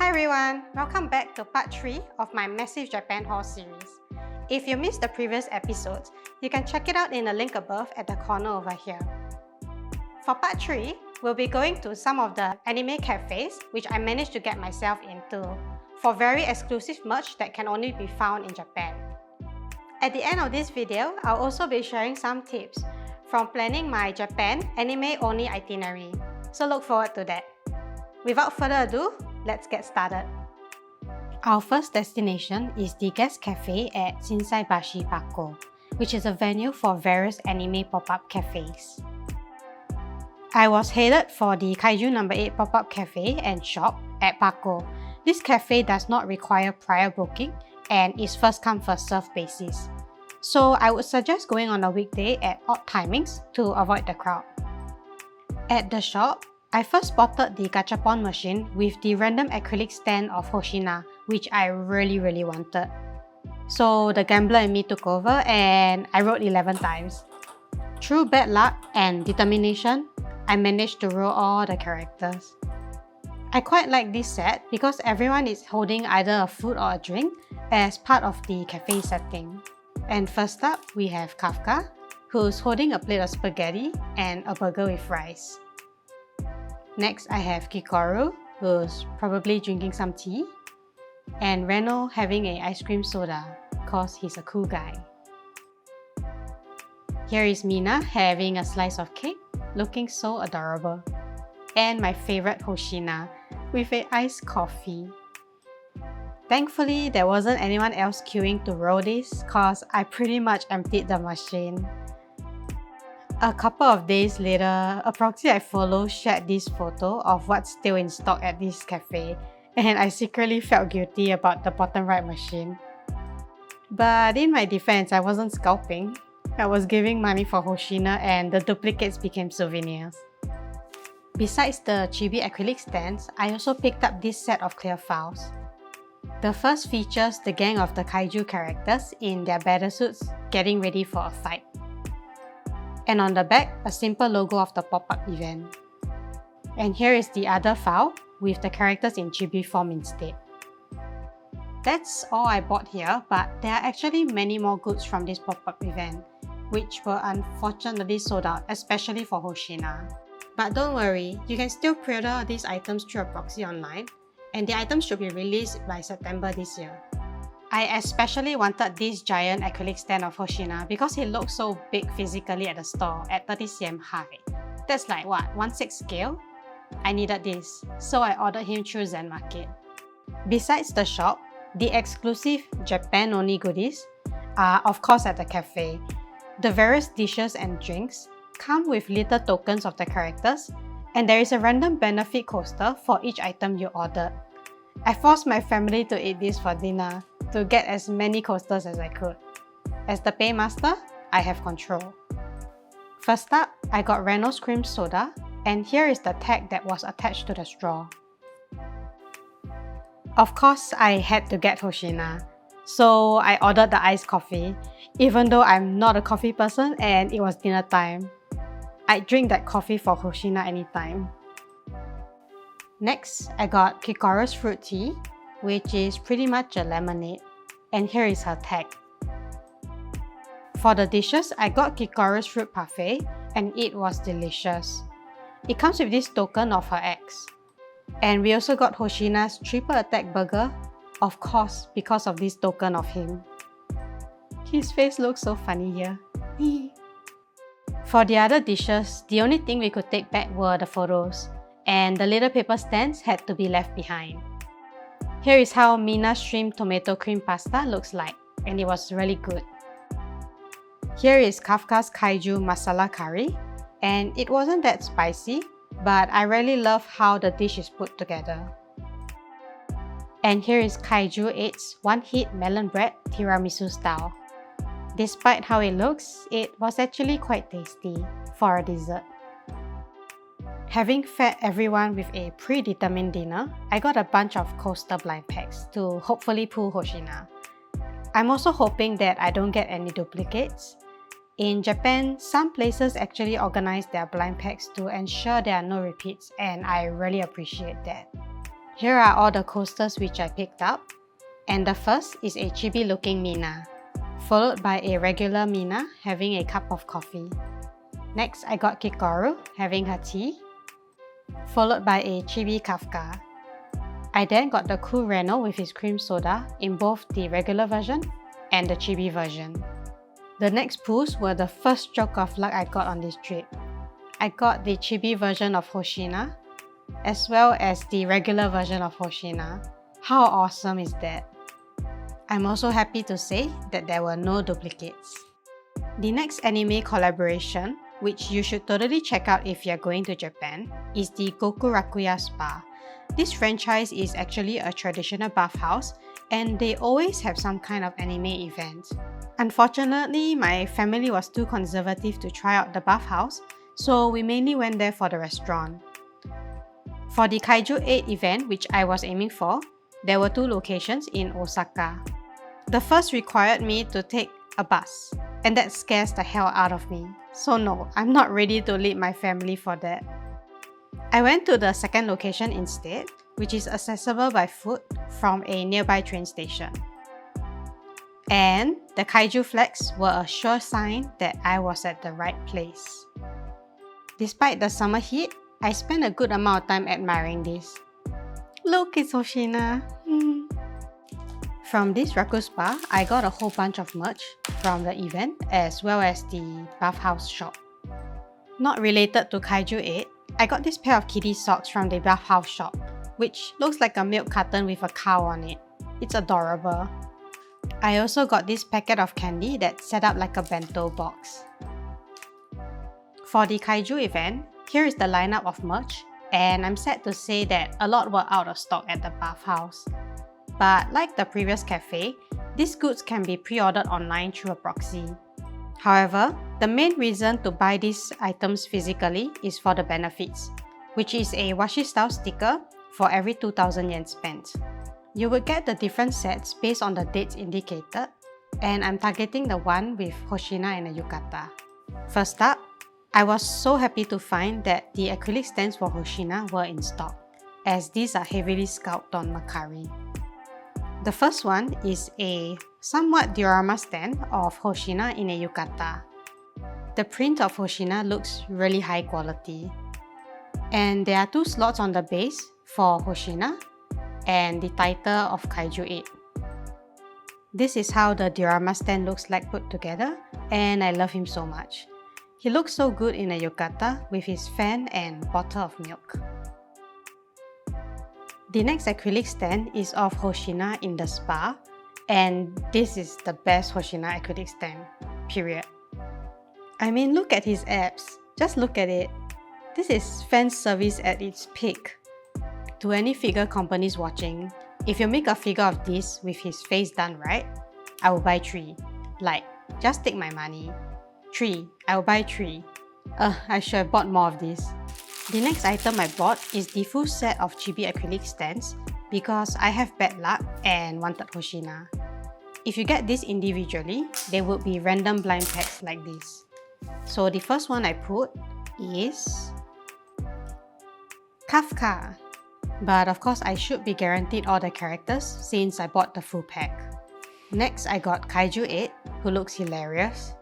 Hi everyone, welcome back to part 3 of my Massive Japan haul series. If you missed the previous episodes, you can check it out in the link above at the corner over here. For part 3, we'll be going to some of the anime cafes which I managed to get myself into for very exclusive merch that can only be found in Japan. At the end of this video, I'll also be sharing some tips from planning my Japan anime-only itinerary, so look forward to that. Without further ado, let's get started. Our first destination is the Guestcafe at Shinsaibashi Parco, which is a venue for various anime pop-up cafes. I was headed for the Kaiju No. 8 pop-up cafe and shop at Parco. This cafe does not require prior booking and is first come first served basis. So I would suggest going on a weekday at odd timings to avoid the crowd. At the shop, I first spotted the gachapon machine with the random acrylic stand of Hoshina, which I really wanted. So the gambler in me took over and I rolled 11 times. Through bad luck and determination, I managed to roll all the characters. I quite like this set because everyone is holding either a food or a drink as part of the cafe setting. And first up, we have Kafka, who's holding a plate of spaghetti and a burger with rice. Next, I have Kikoru, who's probably drinking some tea, and Reno having an ice cream soda, cause he's a cool guy. Here is Mina having a slice of cake, looking so adorable. And my favorite Hoshina, with an iced coffee. Thankfully, there wasn't anyone else queuing to roll this, cause I pretty much emptied the machine. A couple of days later, a proxy I follow shared this photo of what's still in stock at this cafe, and I secretly felt guilty about the bottom right machine. But in my defense, I wasn't scalping. I was giving money for Hoshina and the duplicates became souvenirs. Besides the chibi acrylic stands, I also picked up this set of clear files. The first features the gang of the kaiju characters in their battle suits getting ready for a fight. And on the back, a simple logo of the pop-up event. And here is the other file with the characters in chibi form instead. That's all I bought here, but there are actually many more goods from this pop-up event, which were unfortunately sold out, especially for Hoshina. But don't worry, you can still pre-order these items through a proxy online, and the items should be released by September this year. I especially wanted this giant acrylic stand of Hoshina because he looks so big physically at the store at 30 cm high. That's like what, 1/6 scale? I needed this, so I ordered him through Zen Market. Besides the shop, the exclusive Japan-only goodies are of course at the cafe. The various dishes and drinks come with little tokens of the characters, and there is a random benefit coaster for each item you ordered. I forced my family to eat this for dinner to get as many coasters as I could. As the paymaster, I have control. First up, I got Reno's cream soda, and here is the tag that was attached to the straw. Of course, I had to get Hoshina, so I ordered the iced coffee, even though I'm not a coffee person and it was dinner time. I'd drink that coffee for Hoshina anytime. Next, I got Kikoru's fruit tea, which is pretty much a lemonade, and here is her tag. For the dishes, I got Kikoru's fruit parfait, and it was delicious. It comes with this token of her ex. And we also got Hoshina's triple attack burger, of course because of this token of him. His face looks so funny here. For the other dishes, the only thing we could take back were the photos, and the little paper stands had to be left behind. Here is how Mina's shrimp tomato cream pasta looks like, and it was really good. Here is Kafka's kaiju masala curry, and it wasn't that spicy, but I really love how the dish is put together. And here is KJ8's one-hit melon bread tiramisu style. Despite how it looks, it was actually quite tasty for a dessert. Having fed everyone with a predetermined dinner, I got a bunch of coaster blind packs to hopefully pull Hoshina. I'm also hoping that I don't get any duplicates. In Japan, some places actually organize their blind packs to ensure there are no repeats, and I really appreciate that. Here are all the coasters which I picked up, and the first is a chibi looking Mina, followed by a regular Mina having a cup of coffee. Next, I got Kikoru having her tea, followed by a chibi Kafka. I then got the cool Reno with his cream soda in both the regular version and the chibi version. The next pulls were the first stroke of luck I got on this trip. I got the chibi version of Hoshina, as well as the regular version of Hoshina. How awesome is that? I'm also happy to say that there were no duplicates. The next anime collaboration, which you should totally check out if you're going to Japan, is the Gokurakuya Spa. This franchise is actually a traditional bathhouse, and they always have some kind of anime event. Unfortunately, my family was too conservative to try out the bathhouse, so we mainly went there for the restaurant. For the KJ8 event, which I was aiming for, there were 2 locations in Osaka. The first required me to take a bus, and that scares the hell out of me. So no, I'm not ready to lead my family for that. I went to the second location instead, which is accessible by foot from a nearby train station. And the kaiju flags were a sure sign that I was at the right place. Despite the summer heat, I spent a good amount of time admiring this. Look, it's Hoshina! From this Raku Spa, I got a whole bunch of merch from the event as well as the bathhouse shop. Not related to KJ8, I got this pair of kitty socks from the bathhouse shop, which looks like a milk carton with a cow on it. It's adorable. I also got this packet of candy that's set up like a bento box. For the Kaiju event, here is the lineup of merch, and I'm sad to say that a lot were out of stock at the bathhouse. But like the previous cafe, these goods can be pre-ordered online through a proxy. However, the main reason to buy these items physically is for the benefits, which is a washi style sticker for every 2,000 yen spent. You will get the different sets based on the dates indicated, and I'm targeting the one with Hoshina and a yukata. First up, I was so happy to find that the acrylic stands for Hoshina were in stock, as these are heavily sculpted on Makari. The first one is a somewhat diorama stand of Hoshina in a yukata. The print of Hoshina looks really high quality. And there are 2 slots on the base for Hoshina and the title of KJ8. This is how the diorama stand looks like put together, and I love him so much. He looks so good in a yukata with his fan and bottle of milk. The next acrylic stand is of Hoshina in the spa, and this is the best Hoshina acrylic stand, period. I mean, look at his abs. Just look at it. This is fan service at its peak. To any figure companies watching, if you make a figure of this with his face done right, I will buy 3. Like, just take my money. 3. I will buy 3. I should have bought more of this. The next item I bought is the full set of chibi acrylic stands because I have bad luck and wanted Hoshina. If you get this individually, there would be random blind packs like this. So the first one I put is Kafka. But of course I should be guaranteed all the characters since I bought the full pack. Next I got KJ8, who looks hilarious,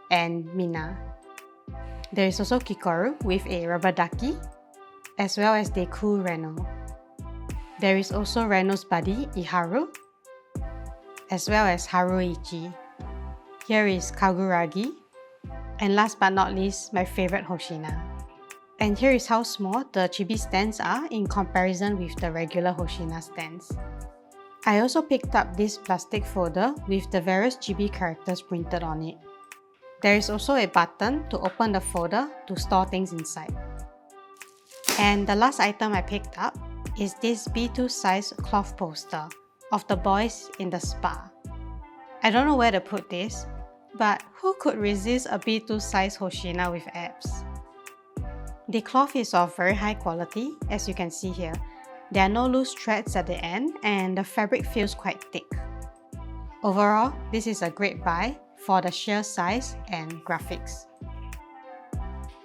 and Mina. There is also Kikoru with a rubber ducky, as well as the cool Reno. There is also Reno's buddy, Iharu, as well as Haruichi. Here is Kaguragi, and last but not least, my favorite Hoshina. And here is how small the chibi stands are in comparison with the regular Hoshina stands. I also picked up this plastic folder with the various chibi characters printed on it. There is also a button to open the folder to store things inside. And the last item I picked up is this B2 size cloth poster of the boys in the spa. I don't know where to put this, but who could resist a B2 size Hoshina with abs? The cloth is of very high quality, as you can see here. There are no loose threads at the end and the fabric feels quite thick. Overall, this is a great buy for the sheer size and graphics.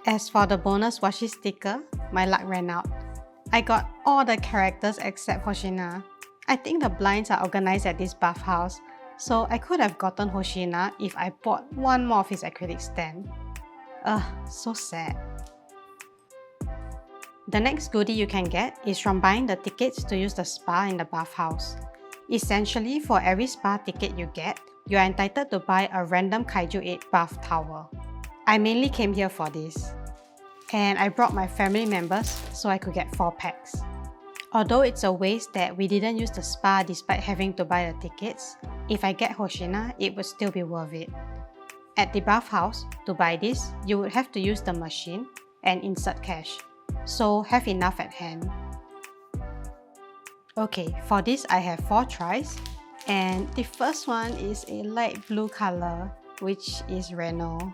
As for the bonus washi sticker, my luck ran out. I got all the characters except Hoshina. I think the blinds are organized at this bathhouse, so I could have gotten Hoshina if I bought one more of his acrylic stand. Ugh, so sad. The next goodie you can get is from buying the tickets to use the spa in the bathhouse. Essentially, for every spa ticket you get, you are entitled to buy a random KJ8 bath towel. I mainly came here for this. And I brought my family members so I could get 4 packs. Although it's a waste that we didn't use the spa despite having to buy the tickets, if I get Hoshina, it would still be worth it. At the bathhouse, to buy this, you would have to use the machine and insert cash, so have enough at hand. Okay, for this I have 4 tries, and the first one is a light blue color, which is Reno.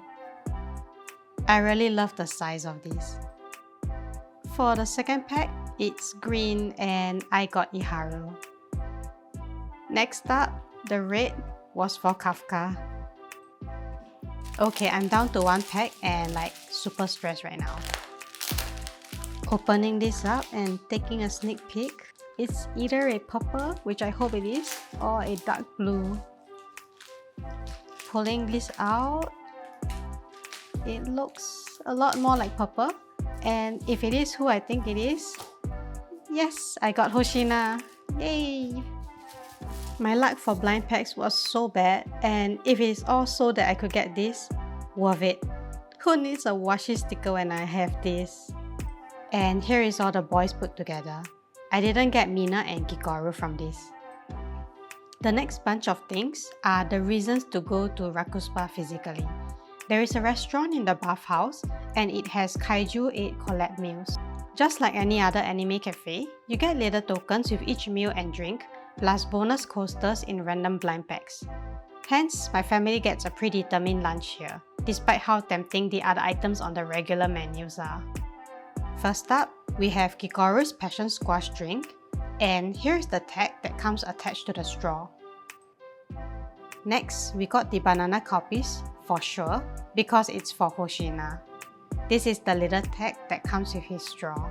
I really love the size of this. For the second pack, it's green and I got Iharu. Next up, the red was for Kafka. Okay, I'm down to 1 pack and like super stressed right now. Opening this up and taking a sneak peek, it's either a purple, which I hope it is, or a dark blue. Pulling this out, it looks a lot more like purple, and if it is who I think it is, yes, I got Hoshina! Yay! My luck for blind packs was so bad, and if it is all so that I could get this, worth it. Who needs a washi sticker when I have this? And here is all the boys put together. I didn't get Mina and Kikoru from this. The next bunch of things are the reasons to go to Raku Spa physically. There is a restaurant in the bathhouse and it has KJ8 collab meals. Just like any other anime cafe, you get little tokens with each meal and drink, plus bonus coasters in random blind packs. Hence, my family gets a predetermined lunch here, despite how tempting the other items on the regular menus are. First up, we have Kikoru's passion squash drink, and here's the tag that comes attached to the straw. Next, we got the banana copies, for sure, because it's for Hoshina. This is the little tag that comes with his straw.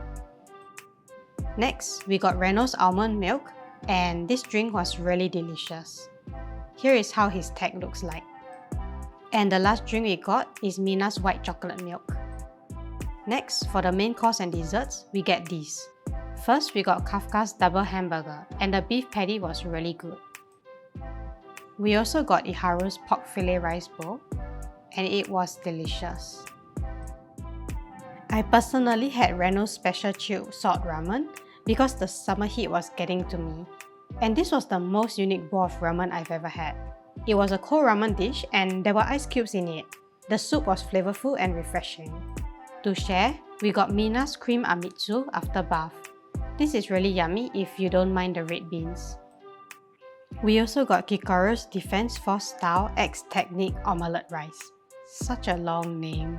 Next, we got Reno's almond milk, and this drink was really delicious. Here is how his tag looks like. And the last drink we got is Mina's white chocolate milk. Next, for the main course and desserts, we get these. First, we got Kafka's double hamburger, and the beef patty was really good. We also got Iharu's pork fillet rice bowl, and it was delicious. I personally had Reno's special chilled salt ramen because the summer heat was getting to me, and this was the most unique bowl of ramen I've ever had. It was a cold ramen dish and there were ice cubes in it. The soup was flavorful and refreshing. To share, we got Mina's cream amitsu after bath. This is really yummy if you don't mind the red beans. We also got Kikoru's Defense Force style X-Technique omelette rice. Such a long name.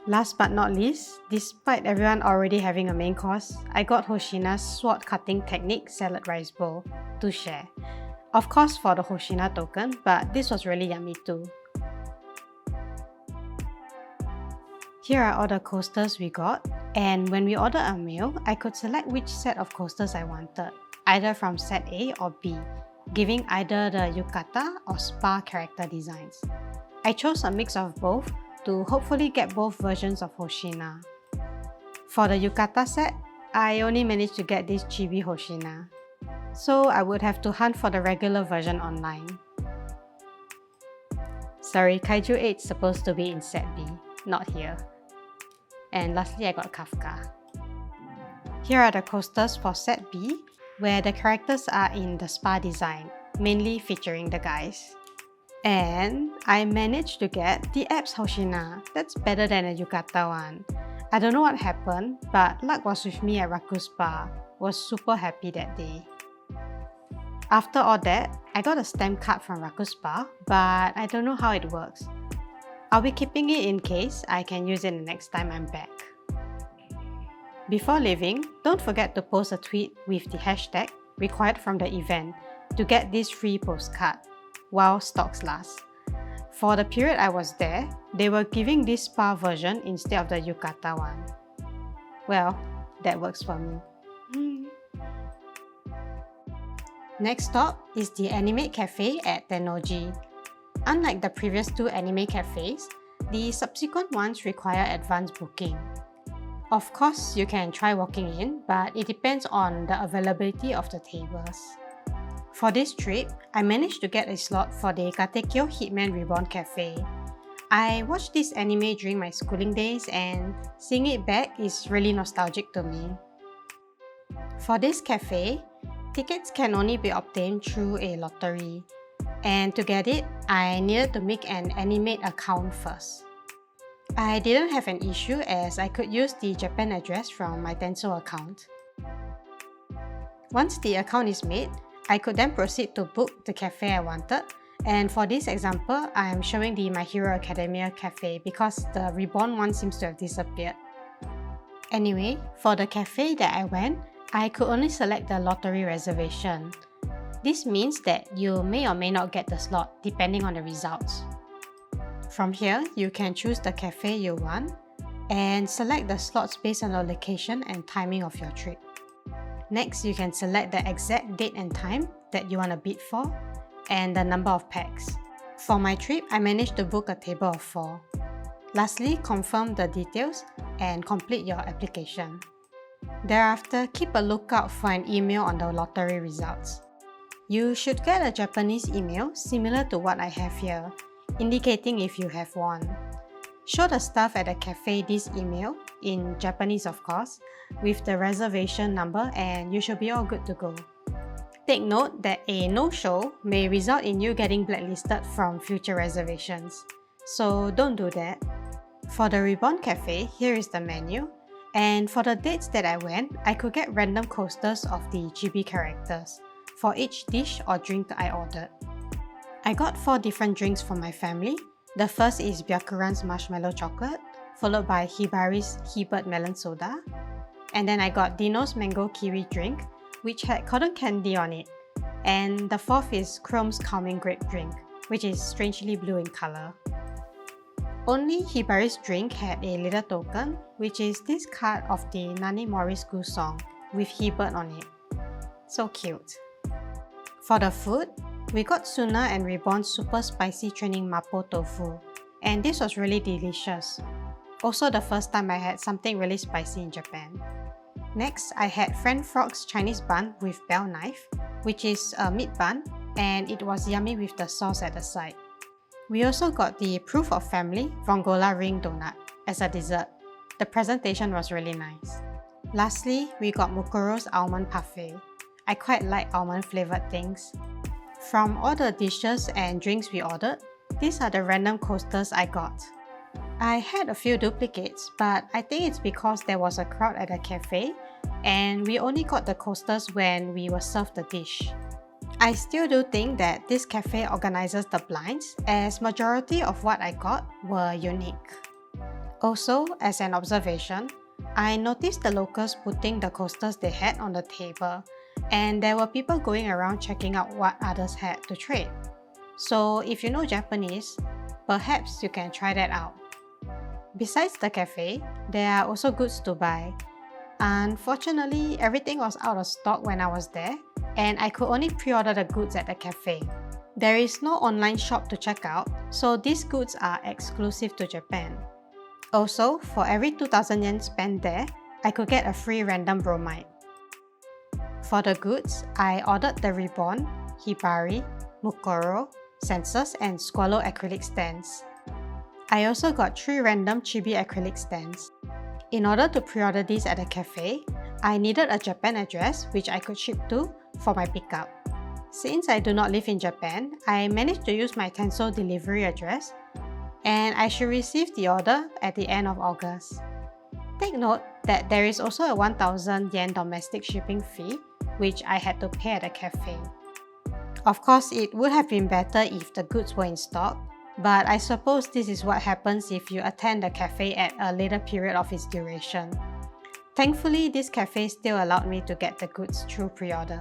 Last but not least, despite everyone already having a main course, I got Hoshina's sword cutting technique salad rice bowl to share. Of course for the Hoshina token, but this was really yummy too. Here are all the coasters we got, and when we order a meal, I could select which set of coasters I wanted, either from set A or B, giving either the yukata or spa character designs. I chose a mix of both to hopefully get both versions of Hoshina. For the yukata set, I only managed to get this chibi Hoshina, so I would have to hunt for the regular version online. Sorry, KJ8 is supposed to be in set B, not here. And lastly, I got Kafka. Here are the coasters for set B, where the characters are in the spa design, mainly featuring the guys. And I managed to get the abs Hoshina. That's better than a yukata one. I don't know what happened, but luck was with me at Raku Spa. Was super happy that day. After all that, I got a stamp card from Raku Spa, but I don't know how it works. I'll be keeping it in case I can use it the next time I'm back. Before leaving, don't forget to post a tweet with the hashtag required from the event to get this free postcard while stocks last. For the period I was there, they were giving this spa version instead of the yukata one. Well, that works for me. Next stop is the Animate Café at Tennoji. Unlike the previous two anime cafes, the subsequent ones require advanced booking. Of course, you can try walking in, but it depends on the availability of the tables. For this trip, I managed to get a slot for the Gatekyo Hitman Reborn Café. I watched this anime during my schooling days and seeing it back is really nostalgic to me. For this cafe, tickets can only be obtained through a lottery. And to get it, I needed to make an Animate account first. I didn't have an issue as I could use the Japan address from my Tenso account. Once the account is made, I could then proceed to book the cafe I wanted, and for this example, I am showing the My Hero Academia cafe because the Reborn one seems to have disappeared. Anyway, for the cafe that I went, I could only select the lottery reservation. This means that you may or may not get the slot depending on the results. From here, you can choose the cafe you want and select the slots based on the location and timing of your trip. Next, you can select the exact date and time that you want to bid for and the number of packs. For my trip, I managed to book a table of 4. Lastly, confirm the details and complete your application. Thereafter, keep a lookout for an email on the lottery results. You should get a Japanese email similar to what I have here, indicating if you have won. Show the staff at the cafe this email, in Japanese of course, with the reservation number and you should be all good to go. Take note that a no-show may result in you getting blacklisted from future reservations, so don't do that. For the Reborn Café, here is the menu, and for the dates that I went, I could get random coasters of the chibi characters for each dish or drink I ordered. I got 4 different drinks for my family. The first is Byakuran's Marshmallow Chocolate, followed by Hibari's Hibert Melon Soda, and then I got Dino's Mango Kiwi Drink, which had cotton candy on it, and the fourth is Chrome's Calming Grape Drink, which is strangely blue in color. Only Hibari's drink had a little token, which is this card of the Nani Mori School song with Hibert on it. So cute. For the food, we got Suna and Reborn's super spicy training mapo tofu, and this was really delicious. Also the first time I had something really spicy in Japan. Next, I had Friend Frog's Chinese bun with bell knife, which is a meat bun, and it was yummy with the sauce at the side. We also got the Proof of Family Vongola Ring Donut as a dessert. The presentation was really nice. Lastly, we got Mukoro's Almond Parfait. I quite like almond flavored things. From all the dishes and drinks we ordered, these are the random coasters I got. I had a few duplicates, but I think it's because there was a crowd at the cafe and we only got the coasters when we were served the dish. I still do think that this cafe organizes the blinds as majority of what I got were unique. Also, as an observation, I noticed the locals putting the coasters they had on the table and there were people going around checking out what others had to trade. So if you know Japanese, perhaps you can try that out. Besides the cafe, there are also goods to buy. Unfortunately, everything was out of stock when I was there, and I could only pre-order the goods at the cafe. There is no online shop to check out, so these goods are exclusive to Japan. Also, for every 2,000 yen spent there, I could get a free random bromide. For the goods, I ordered the Reborn, Hibari, Mukoro, Census, and Squallow acrylic stands. I also got 3 random chibi acrylic stands. In order to pre-order these at the cafe, I needed a Japan address which I could ship to for my pickup. Since I do not live in Japan, I managed to use my Tenso delivery address and I should receive the order at the end of August. Take note that there is also a 1,000 yen domestic shipping fee which I had to pay at the cafe. Of course, it would have been better if the goods were in stock, but I suppose this is what happens if you attend the cafe at a later period of its duration. Thankfully, this cafe still allowed me to get the goods through pre-order.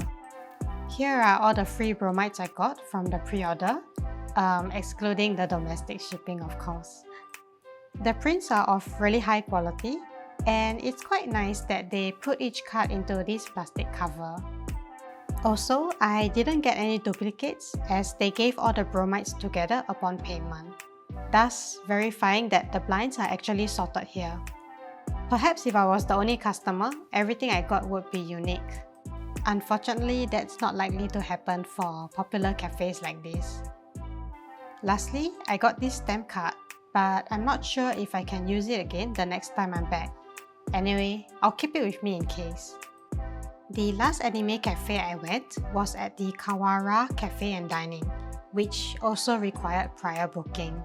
Here are all the free bromides I got from the pre-order, excluding the domestic shipping of course. The prints are of really high quality, and it's quite nice that they put each card into this plastic cover. Also, I didn't get any duplicates as they gave all the bromides together upon payment, thus verifying that the blinds are actually sorted here. Perhaps if I was the only customer, everything I got would be unique. Unfortunately, that's not likely to happen for popular cafes like this. Lastly, I got this stamp card, but I'm not sure if I can use it again the next time I'm back. Anyway, I'll keep it with me in case. The last anime cafe I went was at the Kawara Cafe and Dining, which also required prior booking.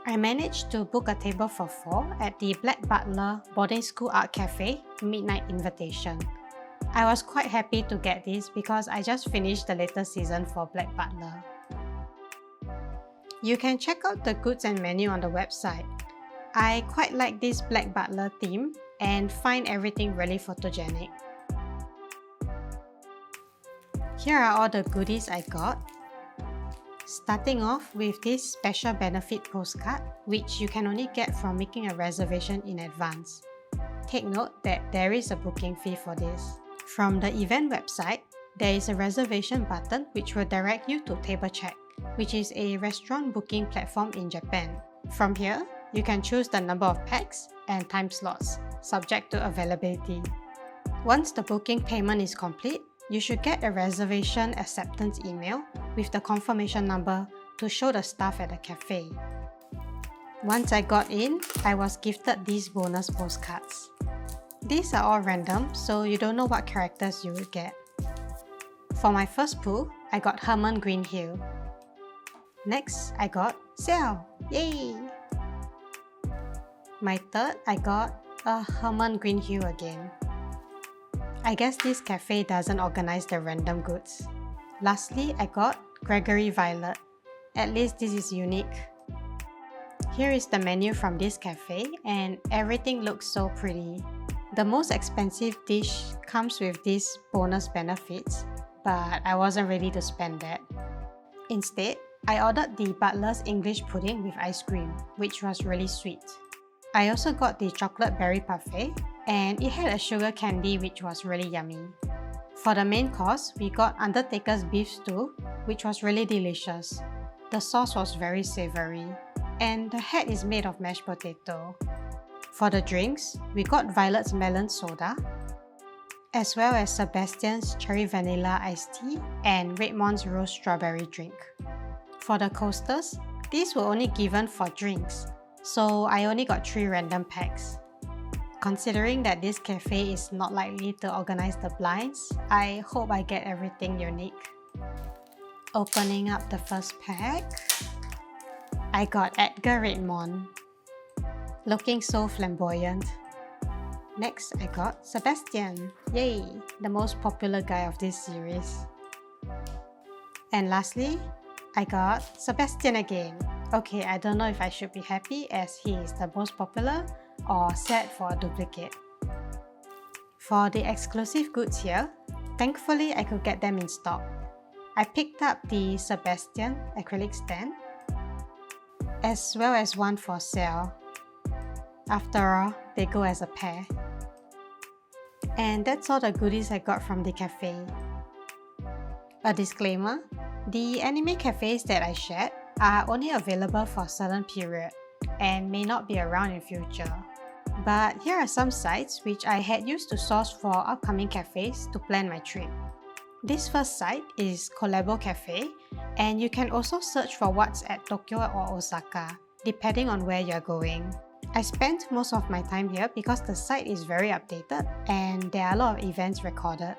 I managed to book a table for 4 at the Butler Boarding School Art Cafe Midnight Invitation. I was quite happy to get this because I just finished the latest season for Butler. You can check out the goods and menu on the website. I quite like this Butler theme and find everything really photogenic. Here are all the goodies I got. Starting off with this special benefit postcard, which you can only get from making a reservation in advance. Take note that there is a booking fee for this. From the event website, there is a reservation button which will direct you to TableCheck, which is a restaurant booking platform in Japan. From here, you can choose the number of packs and time slots, subject to availability. Once the booking payment is complete, you should get a reservation acceptance email with the confirmation number to show the staff at the cafe. Once I got in, I was gifted these bonus postcards. These are all random, so you don't know what characters you will get. For my first pull, I got Herman Greenhill. Next, I got Ciel! Yay! My third, I got a Herman Greenhill again. I guess this cafe doesn't organize the random goods. Lastly, I got Gregory Violet. At least this is unique. Here is the menu from this cafe and everything looks so pretty. The most expensive dish comes with these bonus benefits, but I wasn't ready to spend that. Instead, I ordered the Butler's English pudding with ice cream, which was really sweet. I also got the chocolate berry parfait, and it had a sugar candy which was really yummy. For the main course, we got Undertaker's beef stew, which was really delicious. The sauce was very savory, and the head is made of mashed potato. For the drinks, we got Violet's melon soda, as well as Sebastian's cherry vanilla iced tea and Redmond's rose strawberry drink. For the coasters, these were only given for drinks, so I only got 3 random packs. Considering that this cafe is not likely to organize the blinds, I hope I get everything unique. Opening up the first pack, I got Edgar Redmond, looking so flamboyant. Next, I got Sebastian, yay, the most popular guy of this series. And lastly, I got Sebastian again. Okay, I don't know if I should be happy as he is the most popular or sad for a duplicate. For the exclusive goods here, thankfully I could get them in stock. I picked up the Sebastian acrylic stand, as well as one for sale. After all, they go as a pair. And that's all the goodies I got from the cafe. A disclaimer, the anime cafes that I shared are only available for a certain period and may not be around in future. But here are some sites which I had used to source for upcoming cafes to plan my trip. This first site is Reborn Café, and you can also search for what's at Tokyo or Osaka, depending on where you're going. I spent most of my time here because the site is very updated and there are a lot of events recorded.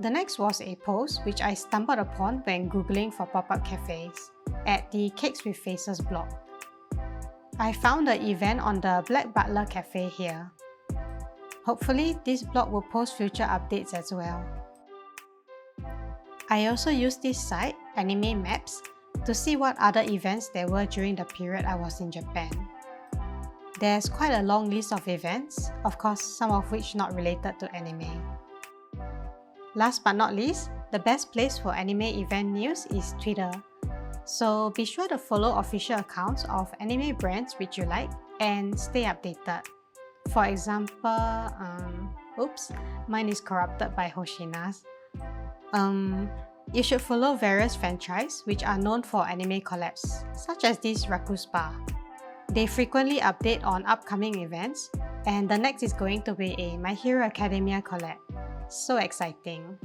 The next was a post which I stumbled upon when googling for pop-up cafes at the Cakes with Faces blog. I found the event on the Butler Cafe here. Hopefully, this blog will post future updates as well. I also used this site, Anime Maps, to see what other events there were during the period I was in Japan. There's quite a long list of events, of course some of which not related to anime. Last but not least, the best place for anime event news is Twitter. So be sure to follow official accounts of anime brands which you like and stay updated. For example, oops, mine is corrupted by hoshinas. You should follow various franchises which are known for anime collabs, such as this Raku Spa. They frequently update on upcoming events, and the next is going to be a My Hero Academia collab. So exciting!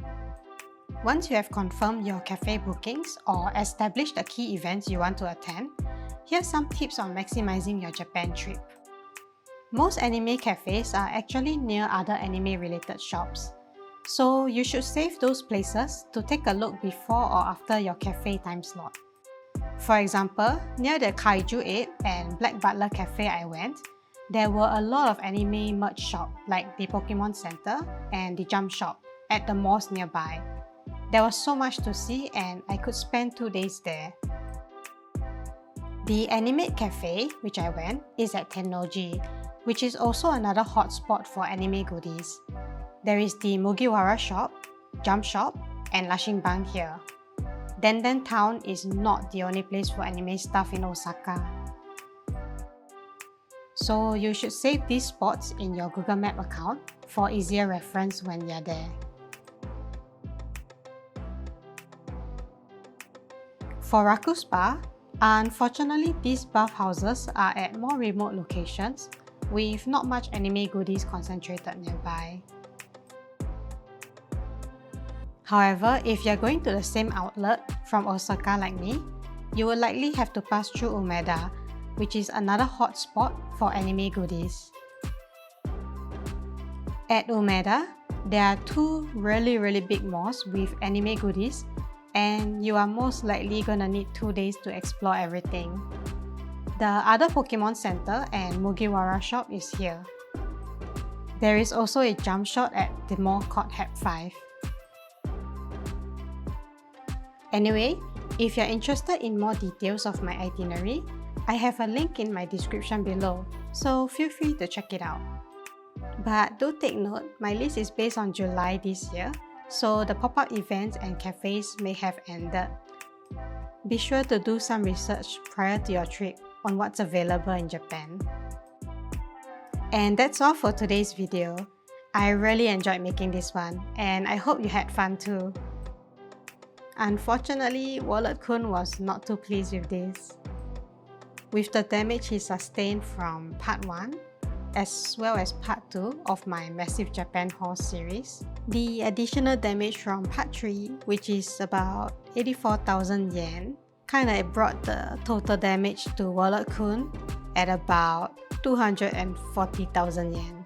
Once you have confirmed your cafe bookings or established the key events you want to attend, here's some tips on maximizing your Japan trip. Most anime cafes are actually near other anime-related shops, so you should save those places to take a look before or after your cafe time slot. For example, near the KJ8 and Black Butler Cafe I went, there were a lot of anime merch shops like the Pokemon Center and the Jump Shop at the malls nearby. There was so much to see and I could spend 2 days there. The Animate Café, which I went, is at Tennoji, which is also another hotspot for anime goodies. There is the Mugiwara shop, Jump Shop, and Lashinban here. Denden Town is not the only place for anime stuff in Osaka. So you should save these spots in your Google Map account for easier reference when you're there. For Raku Spa, unfortunately these bathhouses are at more remote locations with not much anime goodies concentrated nearby. However, if you're going to the same outlet from Osaka like me, you will likely have to pass through Umeda, which is another hot spot for anime goodies. At Umeda, there are 2 really big malls with anime goodies, and you are most likely gonna need 2 days to explore everything. The other Pokemon Center and Mugiwara shop is here. There is also a jump shot at the mall called Hep 5. Anyway, if you're interested in more details of my itinerary, I have a link in my description below, so feel free to check it out. But do take note, my list is based on July this year, so the pop-up events and cafes may have ended. Be sure to do some research prior to your trip on what's available in Japan. And that's all for today's video. I really enjoyed making this one, and I hope you had fun too. Unfortunately, Wallet-kun was not too pleased with this. With the damage he sustained from part 1, as well as part 2 of my massive Japan haul series, the additional damage from part 3, which is about 84,000 yen, kinda brought the total damage to Wallet-kun at about 240,000 yen.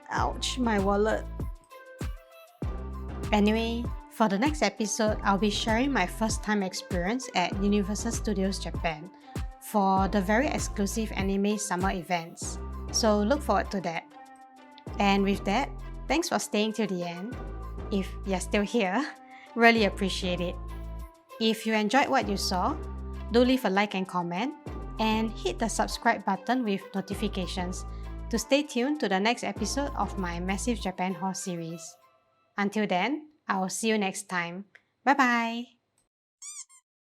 Ouch, my wallet. Anyway, for the next episode, I'll be sharing my first time experience at Universal Studios Japan for the very exclusive anime summer events. So look forward to that. And with that, thanks for staying till the end. If you're still here, really appreciate it. If you enjoyed what you saw, do leave a like and comment, and hit the subscribe button with notifications to stay tuned to the next episode of my massive Japan haul series. Until then, I will see you next time. Bye bye!